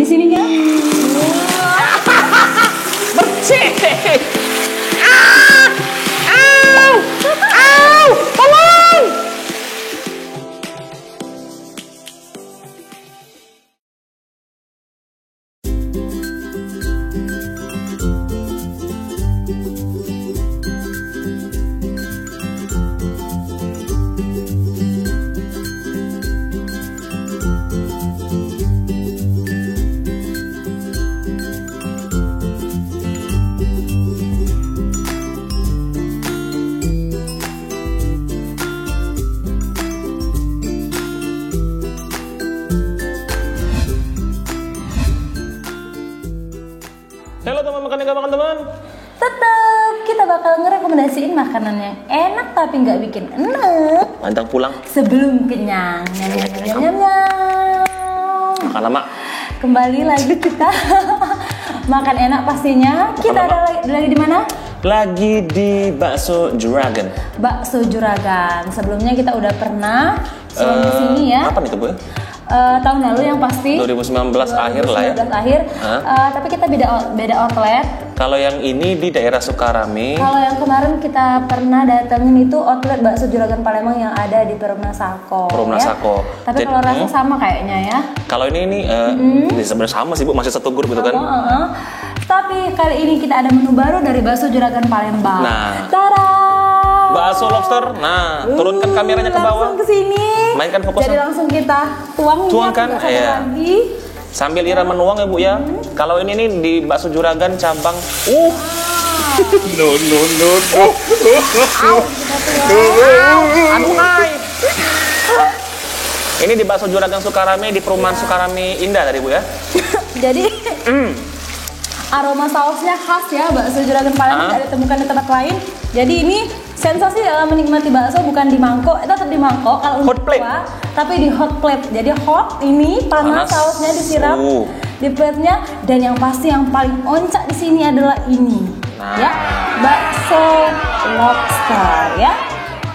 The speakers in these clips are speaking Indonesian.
sininya. Bersih. Tolong. Halo teman makan nggak makan teman? Tetap kita bakal ngerekomendasiin makanan yang enak tapi nggak bikin enak. Mantap pulang. Sebelum kenyang. Nyam, nyam, nyam, nyam, nyam. Makan lama. Kembali lagi kita makan enak pastinya. Kita ada lagi di mana? Lagi di Bakso Juragan. Bakso Juragan. Sebelumnya kita udah pernah di sini ya. Kapan itu Bu? Tahun lalu yang pasti 2019 akhir lah ya. 2019 akhir. Tapi kita beda outlet. Kalau yang ini di daerah Sukarame. Kalau yang kemarin kita pernah datengin itu outlet Bakso Juragan Palembang yang ada di Perumna Sako. Perumna ya? Sako. Tapi kalau rasa sama kayaknya ya. Kalau ini sebenarnya sama sih Bu, masih satu grup gitu kan. Tapi kali ini kita ada menu baru dari Bakso Juragan Palembang. Nah. Tada! Bakso lobster. Nah, turunkan kameranya ke bawah. Langsung ke sini. Mainkan fokusnya. Jadi langsung kita tuangkan ya, lagi. Sambil Ira menuang ya Bu ya. Kalau ini nih di Bakso Juragan cabang no. Aduh hai. Ini di Bakso Juragan Sukarame di Perumahan Sukarame Indah tadi Bu ya. Jadi aroma sausnya khas ya, Bakso Juragan Palembang tidak ditemukan di tempat lain. Jadi ini sensasi dalam menikmati bakso bukan di mangkok, tetap di mangkok kalau untuk dua, tapi di hot plate. Jadi hot ini panas. Sausnya disiram di plate-nya, dan yang pasti yang paling oncak di sini adalah ini. Ya, bakso lobster ya.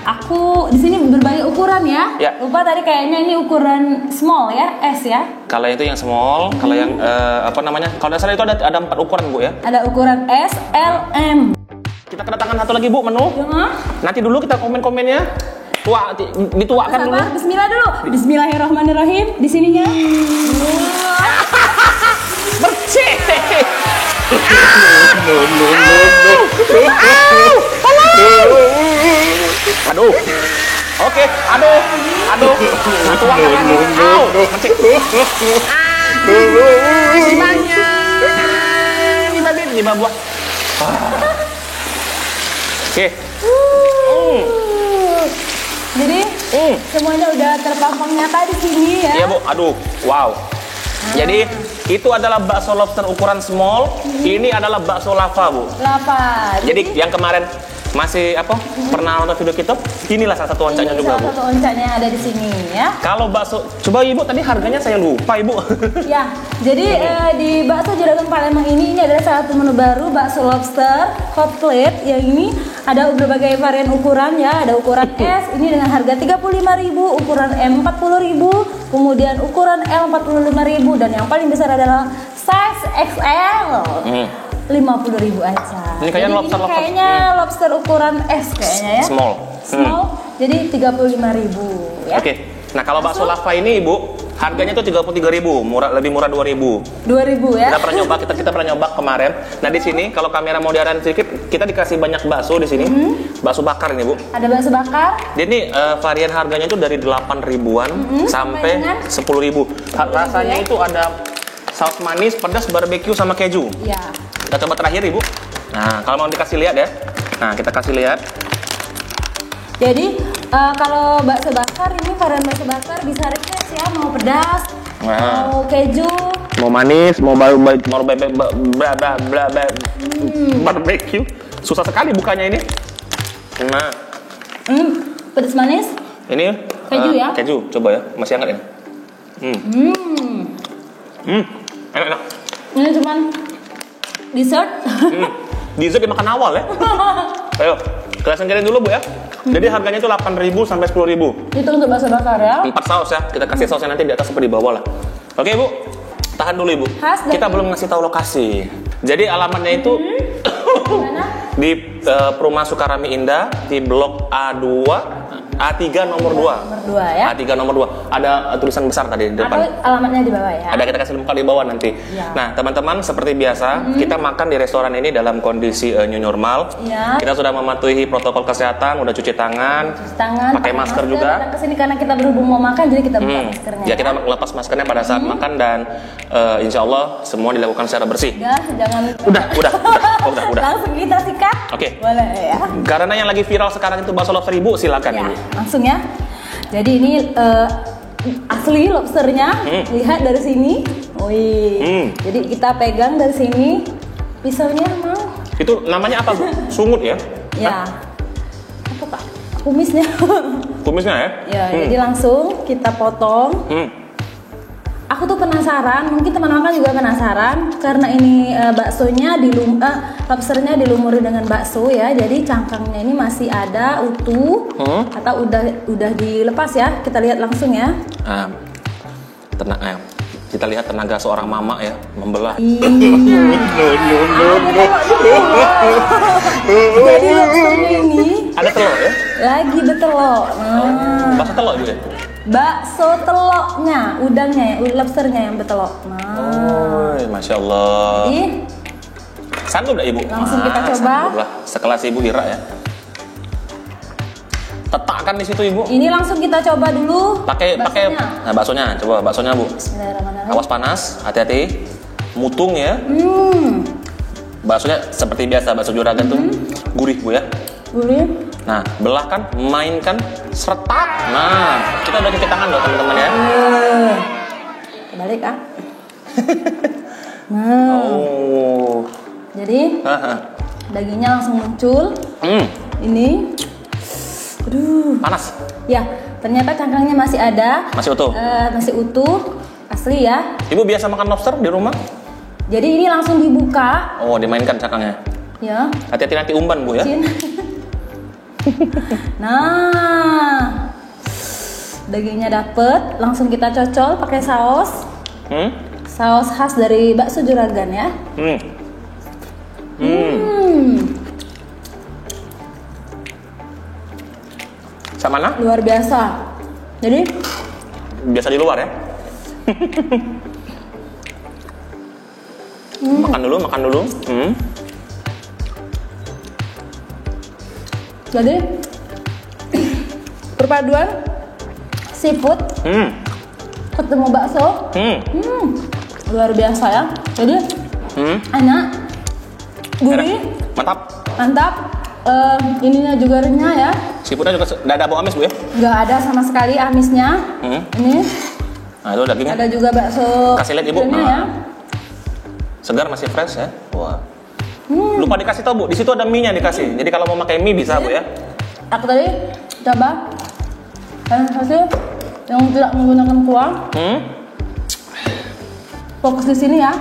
Aku di sini berbagai ukuran ya. Lupa tadi kayaknya ini ukuran small ya, S ya. Kalau itu yang small, kalau yang apa namanya? Kalau dasar itu ada 4 ukuran Bu ya. Ada ukuran S, L, M. Kita kedatangan satu lagi Bu menu. Nanti dulu kita komen-komennya. Dituakan dulu. Bismillah dulu. Bismillahirrahmanirrahim. Di sininya. Bersih. Aduh. Oke, aduh. Nah, tuangkan lagi. Di bawah. Oke. Jadi semuanya udah terpampang nyata di sini ya. Iya Bu, aduh, wow. Jadi itu adalah bakso lobster ukuran small. Ini adalah bakso lava Bu. Lava. Jadi yang kemarin masih pernah nonton video kita, inilah salah satu oncaknya juga Bu. Salah satu oncaknya ada di sini ya. Kalau bakso, coba Ibu tadi harganya saya lupa Ibu. Ya, jadi di Bakso Juragan Palembang ini adalah salah satu menu baru bakso lobster hot plate. Yang ini ada berbagai varian ukuran ya. Ada ukuran S ini dengan harga 35.000, ukuran M 40.000, kemudian ukuran L 45.000, dan yang paling besar adalah size XL. 50.000 aja. Ini kayaknya lobster. Kayaknya lobster ukuran S kayaknya ya. Small. Jadi 35.000 ya. Oke. Nah, kalau bakso lava ini Ibu, harganya tuh 33.000, lebih murah 2.000. 2.000 ya. Kita pernah nyoba kemarin. Nah, di sini kalau kamera mau diarahin sedikit, kita dikasih banyak bakso di sini. Bakso bakar ini Bu. Ada bakso bakar. Jadi ini varian harganya itu dari 8.000-an sampai 10.000. Rasanya itu ada saus manis, pedas, barbeque sama keju. Iya. Kita coba terakhir Ibu. Nah, kalau mau dikasih lihat ya. Nah, kita kasih lihat. Jadi kalau bakso bakar ini varian bakso bakar bisa request ya, mau pedas, mau keju, mau manis, mau barbeque. Susah sekali bukanya ini. Nah. Pedas manis. Ini keju ya? Keju, coba ya. Masih hangat ini. Enak. Ini cuman dessert. Dessert dimakan awal ya. Ayo, kita singkirin dulu Bu ya. Jadi harganya itu 8.000 sampai 10.000. Itu untuk bakso bakar ya. 4 saus ya. Kita kasih sausnya nanti di atas seperti di bawah lah. Oke Bu. Tahan dulu Ibu. Kita belum ngasih tahu lokasi. Jadi alamatnya itu di Perumahan Sukarami Indah di Blok A2, A3 nomor 2. Nomor 2 ya. A3 nomor 2. Ada tulisan besar tadi di depan. Atau alamatnya di bawah ya. Ada, kita kasih lengkap di bawah nanti. Ya. Nah, teman-teman seperti biasa, kita makan di restoran ini dalam kondisi new normal. Ya. Kita sudah mematuhi protokol kesehatan, udah cuci tangan, pakai masker juga. Datang ke sini karena kita berhubung mau makan, jadi kita buka maskernya. Ya, kita lepas maskernya pada saat makan dan insya Allah semua dilakukan secara bersih. Ya, jangan. Udah. Langsung kita sikat. Oke. Boleh ya. Karena yang lagi viral sekarang itu bakso lobster Ibu, silakan Ya, Ibu. langsung ya. Jadi ini asli lobsternya. Lihat dari sini. Wih. Jadi kita pegang dari sini. Pisaunya mau. Itu namanya apa Bu? Sungut ya? Ya. Apa Kak? Kumisnya. Kumisnya ya? Ya, jadi langsung kita potong. Aku tuh penasaran, mungkin teman-teman juga penasaran karena ini baksonya lobsternya dilumuri dengan bakso ya. Jadi cangkangnya ini masih ada utuh atau udah dilepas ya. Kita lihat langsung ya. Kita lihat tenaga seorang mama ya membelah. Jadi lobsternya ini ada telur ya? lagi betelok. Bakso telur juga. Bakso teloknya, udangnya ya, lobsternya yang betelok. Masya Allah. Jadi sanggup gak Ibu? Langsung kita coba. Sekelas Ibu Ira ya. Tetakkan di situ Ibu. Ini langsung kita coba dulu. Pakai baksonya. Coba baksonya Bu. Bismillahirrahmanirrahim. Awas panas, hati-hati. Mutung ya. Baksonya seperti biasa bakso juragan tuh gurih Bu ya. Gurih. Nah, belah kan, mainkan, seretak. Nah, kita udah cuci tangan loh teman-teman ya. Balik ah. Jadi dagingnya langsung muncul. Ini, aduh, panas. Ya, ternyata cangkangnya masih ada. Masih utuh. Masih utuh, asli ya. Ibu biasa makan lobster di rumah? Jadi ini langsung dibuka. Oh, dimainkan cangkangnya. Ya. Hati-hati nanti umban Bu ya. Nah, dagingnya dapet, langsung kita cocol pakai saus. Saus khas dari bakso juragan ya. Sama mana? Luar biasa. Jadi biasa di luar ya. Makan dulu. Jadi perpaduan seafood ketemu bakso, luar biasa ya. Jadi enak, gurih, mantap. Ininya juga renyah ya. Seafoodnya juga tidak ada bau amis Bu ya? Nggak ada sama sekali amisnya. Ini. Nah itu dagingnya. Ada juga bakso. Kasih lihat Ibu. Ya. Segar masih fresh ya. Wah. Lupa dikasih tahu Bu, di situ ada mie-nya dikasih. Jadi kalau mau pakai mie bisa Bu ya. Aku tadi coba hasil yang tidak menggunakan kuah. Fokus di sini ya.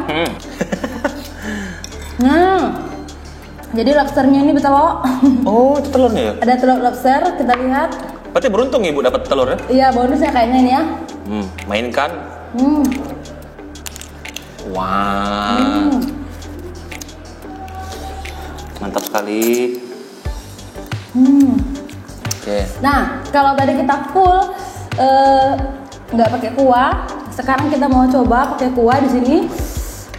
Jadi lobsternya ini betelok. Oh, itu telurnya ya? Ada telur lobster, kita lihat. Berarti beruntung Ibu dapat telur ya? Iya, bonusnya kayaknya ini ya. Mainkan. Wah. Mantap sekali. Oke. Nah, kalau tadi kita full nggak pakai kuah, sekarang kita mau coba pakai kuah di sini.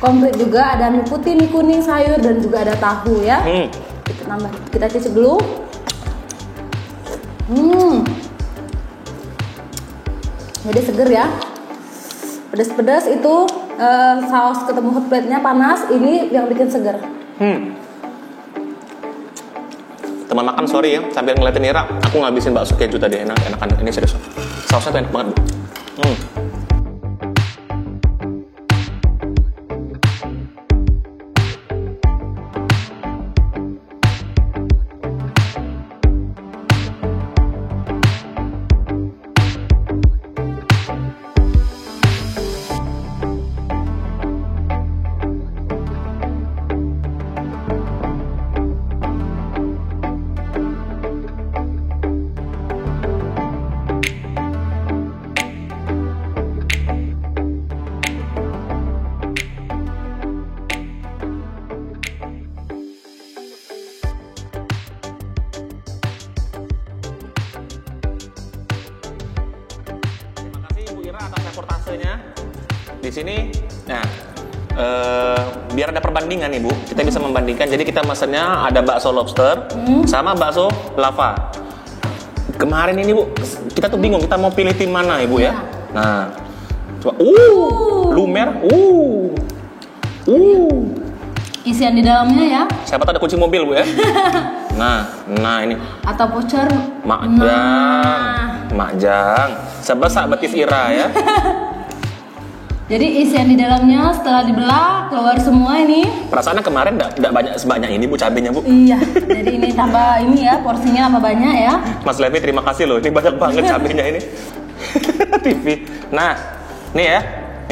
Komplit juga, ada mie putih, mie kuning, sayur dan juga ada tahu ya. Kita cicip dulu. Jadi seger ya. Pedas-pedas itu saus ketemu hot plate-nya panas, ini yang bikin seger. Teman makan sorry ya, sambil ngeliatin Ira, aku ngabisin bakso keju tadi, enakan. Ini serius. Sausnya tuh enak banget Bu. portasenya di sini. Nah, biar ada perbandingan nih Bu, kita bisa membandingkan. Jadi kita mesennya ada bakso lobster sama bakso lava. Kemarin ini Bu, kita tuh bingung kita mau pilih tim mana Ibu ya. Nah, coba, lumer, Isian di dalamnya ya. siapa tahu ada kunci mobil Bu ya. Nah ini. Atau voucher. Makjang, sebesar betis Ira ya. Jadi isian di dalamnya setelah dibelah keluar semua ini. Perasaannya kemarin enggak banyak sebanyak ini Bu cabenya Bu. Iya. Jadi ini tambah ini ya, porsinya tambah banyak ya. Mas Levi terima kasih loh, ini banyak banget cabenya ini. TV. Nah, nih ya.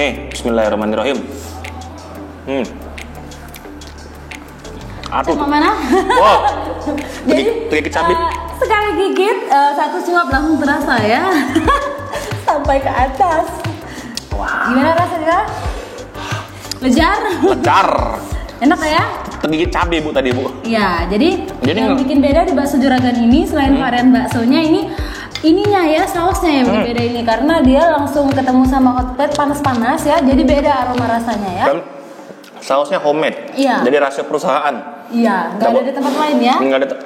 Nih, bismillahirrahmanirrahim. Aduh. Sama mana? Wow. Jadi Gigit cabai. sekali gigit satu suap langsung terasa ya. Sampai ke atas. Wah. Gimana rasanya? Lejar? Lejar. Enak ya? Tergigit cabai Bu tadi Bu. Iya, jadi yang nggak- bikin beda di bakso juragan ini selain varian baksonya ininya ya, sausnya yang bikin beda ini karena dia langsung ketemu sama hot plate panas-panas ya, jadi beda aroma rasanya ya. Dan sausnya homemade. Iya. Jadi rahasia perusahaan. Iya, nggak ada di tempat lain ya, Nggak ada.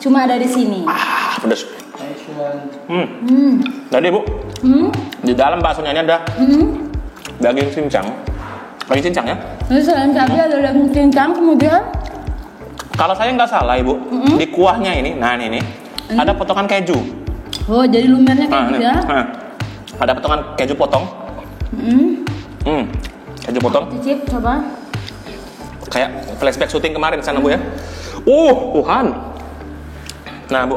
cuma ada di sini. Pedas. Tadi Bu, di dalam baksonya ini ada daging cincang. Daging cincang ya. Jadi selain cabai ada daging cincang, kemudian Kalau saya nggak salah Ibu, di kuahnya ini, nah ini ada potongan keju. oh jadi lumernya kayak Nah, gitu ini. ya. Nah, ada potongan keju potong. Keju potong. Cicip coba. Kayak flashback syuting kemarin di sana Bu ya. Tuhan. Nah Bu,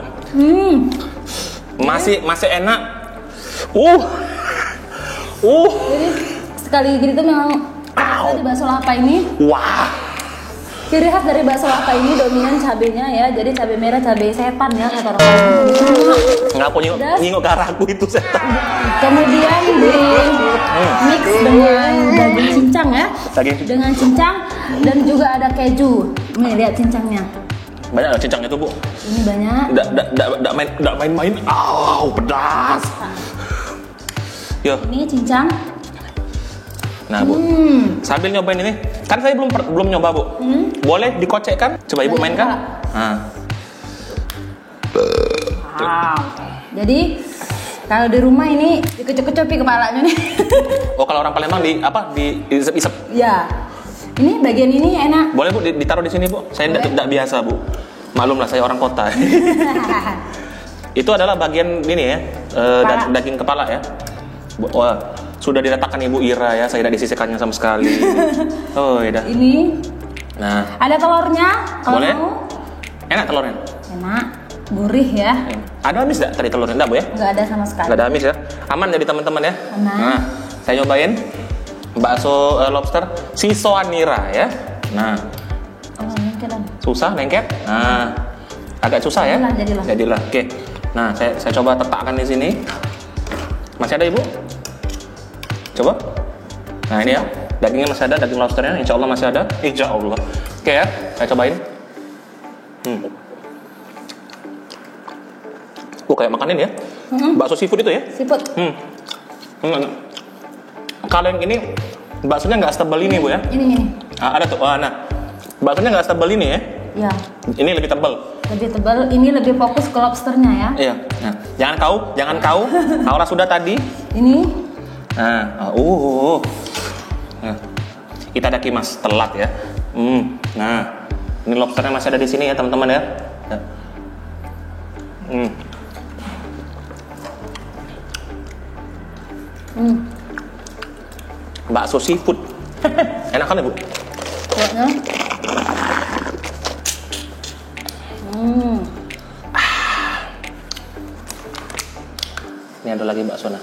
masih enak. Jadi sekali gitu memang terasa di bakso lapa ini. Wah. Ciri khas dari bakso lapa ini dominan cabenya ya. Jadi cabai merah, cabai setan ya kata orang. Nggak aku nyingok ke arahku itu setan. Kemudian di mix dengan daging cincang ya. Dengan cincang dan juga ada keju. Nih lihat cincangnya. Banyak lah cincang itu Bu. Ini banyak. Nggak main-main. Pedas. Yo. Ini cincang. Nah Bu, sambil nyobain ini, kan saya belum nyoba Bu. Boleh dikocekkan? Coba Ibu mainkan. Nah. Wow. Jadi kalau di rumah ini dikecup-kecupi kepalanya nih. Oh kalau orang Palembang diisep-isep. Ya. Ini bagian ini enak. Boleh Bu ditaruh di sini Bu. Saya tidak biasa Bu. Maklum lah saya orang kota. Itu adalah bagian ini ya, daging kepala ya. Wah, sudah diletakkan Ibu Ira ya. Saya tidak disisihkannya sama sekali. Oh ya dah. Ini. Nah. Ada telurnya. Kalau Boleh? mau. Enak telurnya. Enak. Gurih ya. Ada amis nggak tadi telurnya enggak Bu ya? Nggak ada sama sekali. Nggak ada amis ya. Aman jadi teman-teman ya. Aman. Nah, saya nyobain bakso lobster Sisoan Nira ya. Nah, Oh, mungkin ada. susah lengket. Nah, agak susah ya. Jadilah. Oke. Nah, saya coba letakkan di sini. Masih ada Ibu? Coba. Nah ini ya, dagingnya masih ada, daging lobsternya, insya Allah masih ada. Insya Allah. Oke ya, saya cobain. Kayak makanin ya. Bakso seafood itu ya. Seafood. Kalau yang ini baksonya nggak setebal ini Bu ya. Ini. Ada tuh. Nah, baksonya nggak setebal ini ya. Ya. Ini lebih tebal. Lebih tebal. Ini lebih fokus ke lobsternya ya. Iya. Nah, jangan kau. Kau sudah tadi. Ini. Nah, nah, kita ada kimas telat ya. Nah, ini lobsternya masih ada di sini ya teman-teman ya. Bakso seafood, enak kan ya Bu? Kuahnya. Ini ada lagi bakso nah.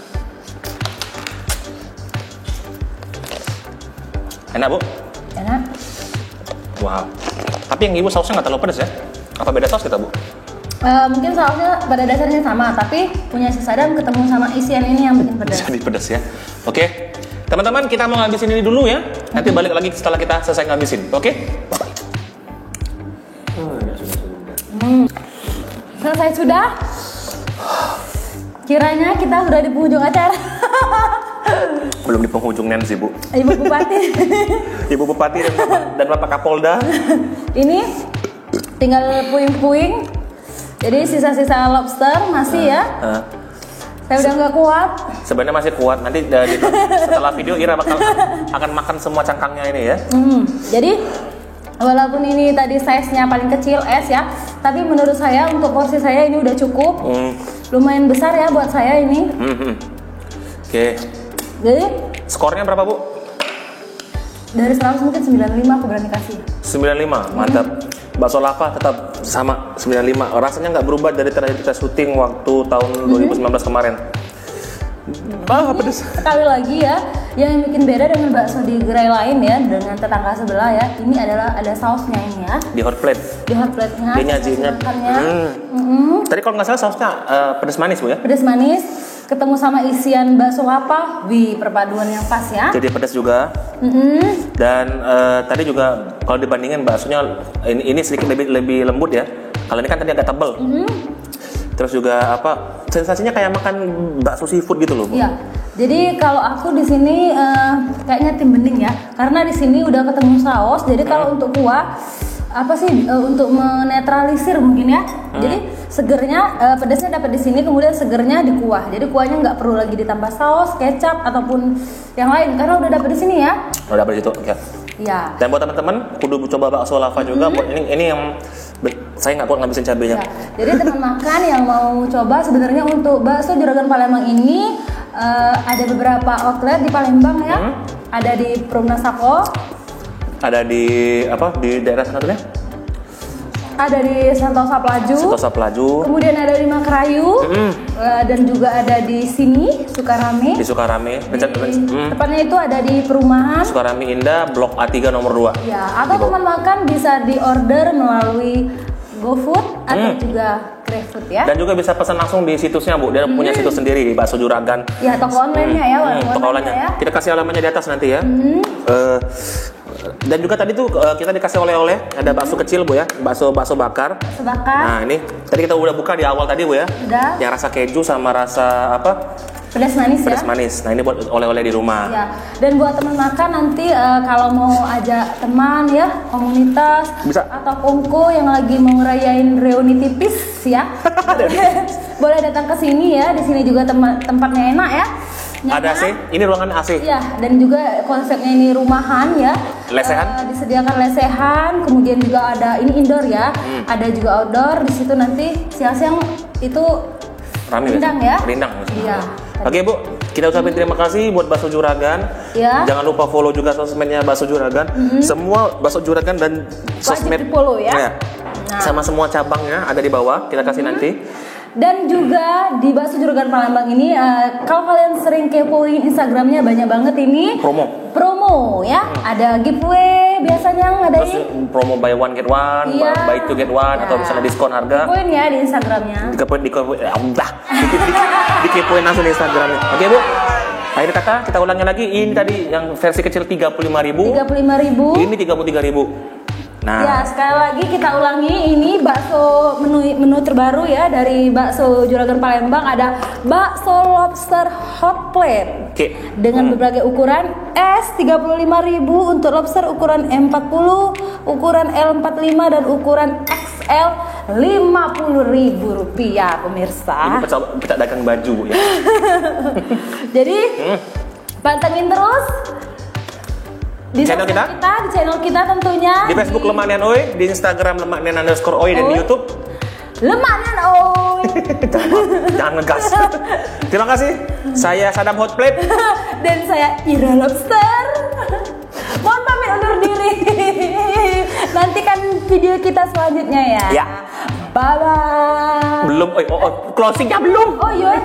Enak Bu? Enak. Wow. Tapi yang Ibu sausnya nggak terlalu pedas ya? Apa beda saus kita Bu? Mungkin sausnya pada dasarnya sama, tapi punya sisa dan ketemu sama isian ini yang bikin pedas. Jadi pedas ya. Oke, teman-teman kita mau ngabisin ini dulu ya. Nanti balik lagi setelah kita selesai ngabisin. Oke? Bye. Selesai sudah. Kiranya kita sudah di penghujung acara. Belum di penghujung Nancy, Bu. Ibu Bupati. Ibu Bupati dan Bapak Kapolda. Ini tinggal puing-puing. Jadi sisa-sisa lobster masih ya. Saya udah nggak kuat. Sebenarnya masih kuat. Nanti setelah video Ira akan makan semua cangkangnya ini ya. Jadi walaupun ini tadi size-nya paling kecil es ya, tapi menurut saya untuk porsi saya ini udah cukup. Lumayan besar ya buat saya ini. Oke. Jadi skornya berapa, Bu? dari 100 mungkin 95 aku berani kasih. 95, mantap. Bakso lava tetap sama 95. Rasanya nggak berubah dari terakhir kita syuting waktu tahun 2019 kemarin. Pedes. Sekali lagi ya, yang bikin beda dengan bakso di gerai lain ya, dengan tetangga sebelah ya, ini adalah ada sausnya ini ya. Di hot plate. Di hot plate-nya. Dia nyajinya. Tadi kalau nggak salah sausnya pedes manis, Bu ya? Pedes manis, ketemu sama isian bakso lapa, perpaduan yang pas ya. Jadi pedas juga. Dan tadi juga kalau dibandingin baksonya ini sedikit lebih lembut ya. Kalau ini kan tadi agak tebal. Terus juga sensasinya kayak makan bakso seafood gitu loh, Bu. Iya. Jadi kalau aku di sini kayaknya tim bening ya, karena di sini udah ketemu saus. Jadi kalau untuk kuah untuk menetralisir mungkin ya. Jadi segernya pedasnya dapat di sini, kemudian segernya di kuah. Jadi kuahnya nggak perlu lagi ditambah saus, kecap ataupun yang lain karena udah dapat di sini ya. Udah dapat di situ, ya. Iya. Dan buat teman-teman, kudu coba bakso lava juga. Buat ini yang saya nggak kuat ngabisin cabenya. Ya. Jadi teman makan yang mau coba sebenarnya untuk bakso Juragan Palembang ini ada beberapa outlet di Palembang ya. Ada di Perumna Sako. Ada di daerah sana tuh ya? Ada di Sentosa Pelaju. Sentosa Pelaju. Kemudian ada di Makrayu. Dan juga ada di sini Sukarame. Di Sukarame. Tepatnya itu ada di perumahan Sukarame Indah, Blok A3 nomor 2. Ya, atau teman makan bisa diorder melalui GoFood atau juga GrabFood ya. Dan juga bisa pesan langsung di situsnya, Bu. Dia punya situs sendiri di Bakso Juragan. Ya, toko online-nya ya, toko online-nya. Ya. Kita kasih alamatnya di atas nanti ya. Dan juga tadi tuh kita dikasih oleh-oleh, ada bakso kecil, Bu ya, bakso bakar. Bakso bakar. Nah, ini tadi kita udah buka di awal tadi, Bu ya. Udah. Yang rasa keju sama rasa Pedas manis ya. Pedas manis. Nah, ini buat oleh-oleh di rumah. Ya. Dan buat teman makan nanti kalau mau ajak teman ya, komunitas bisa. Atau kongko yang lagi mau ngerayain reuni tipis ya. boleh datang ke sini ya. Di sini juga tempatnya enak ya. Ada AC, ini ruangan AC. Iya, dan juga konsepnya ini rumahan ya. Lesehan? Disediakan lesehan, kemudian juga ada ini indoor ya. Ada juga outdoor. Di situ nanti siang-siang itu rame rindang ya. Rindang. Iya. Oke, Bu, kita ucapin terima kasih buat Bakso Juragan. Ya. Jangan lupa follow juga sosmednya Bakso Juragan. Semua Bakso Juragan dan sosmed wajib di-follow ya. Nah. Sama semua cabangnya ada di bawah. Kita kasih nanti. Dan juga di Bakso Juragan Palembang ini, kalau kalian sering kepoin Instagramnya banyak banget ini promo ya. Ada giveaway biasanya ngadain. Promo buy one get one, buy two get one, atau misalnya diskon harga. Kepoin ya di Instagramnya. Dikepoin langsung di Instagramnya. Oke, Bu. Akhir kata kita ulangi lagi. Ini tadi yang versi kecil 35.000. 35.000. Ini 33.000. Nah. Ya, sekali lagi kita ulangi, ini bakso menu terbaru ya dari Bakso Juragan Palembang, ada bakso lobster hot plate. Dengan berbagai ukuran, S 35.000 untuk lobster ukuran M40, ukuran L45 dan ukuran XL Rp50.000 pemirsa. Ini kita dagang baju ya. Jadi pantengin terus di channel kita tentunya di Facebook Lemak Nian Oi, di Instagram Lemak Nian _oi dan di YouTube Lemak Nian Oi. Jangan ngegas. Terima kasih. Saya Sadam Hot Plate dan saya Ira Lobster. Mohon pamit undur diri. Nantikan video kita selanjutnya ya. Ya. Bye bye. Belum, closingnya belum. Oh iya.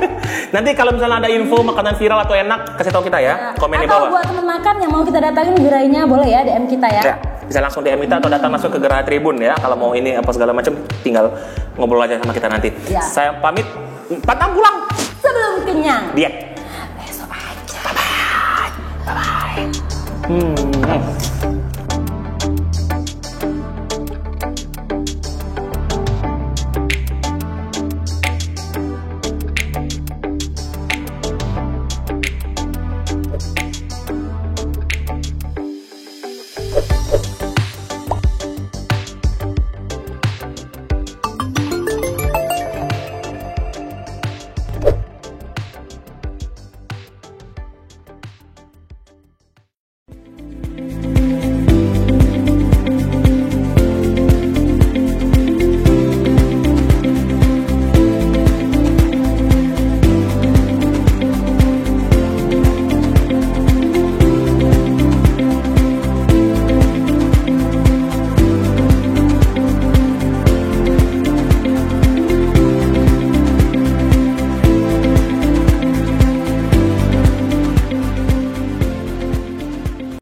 Nanti kalau misalnya ada info makanan viral atau enak, kasih tahu kita ya. Komen di bawah. Atau buat teman makan yang mau kita datangin gerainya boleh ya DM kita ya. Bisa langsung DM kita atau datang langsung ke Gerai Tribun ya. Kalau mau ini apa segala macam, tinggal ngobrol aja sama kita nanti. Ya. Saya pamit, pantang pulang sebelum kenyang. Diet. Besok aja. Bye bye.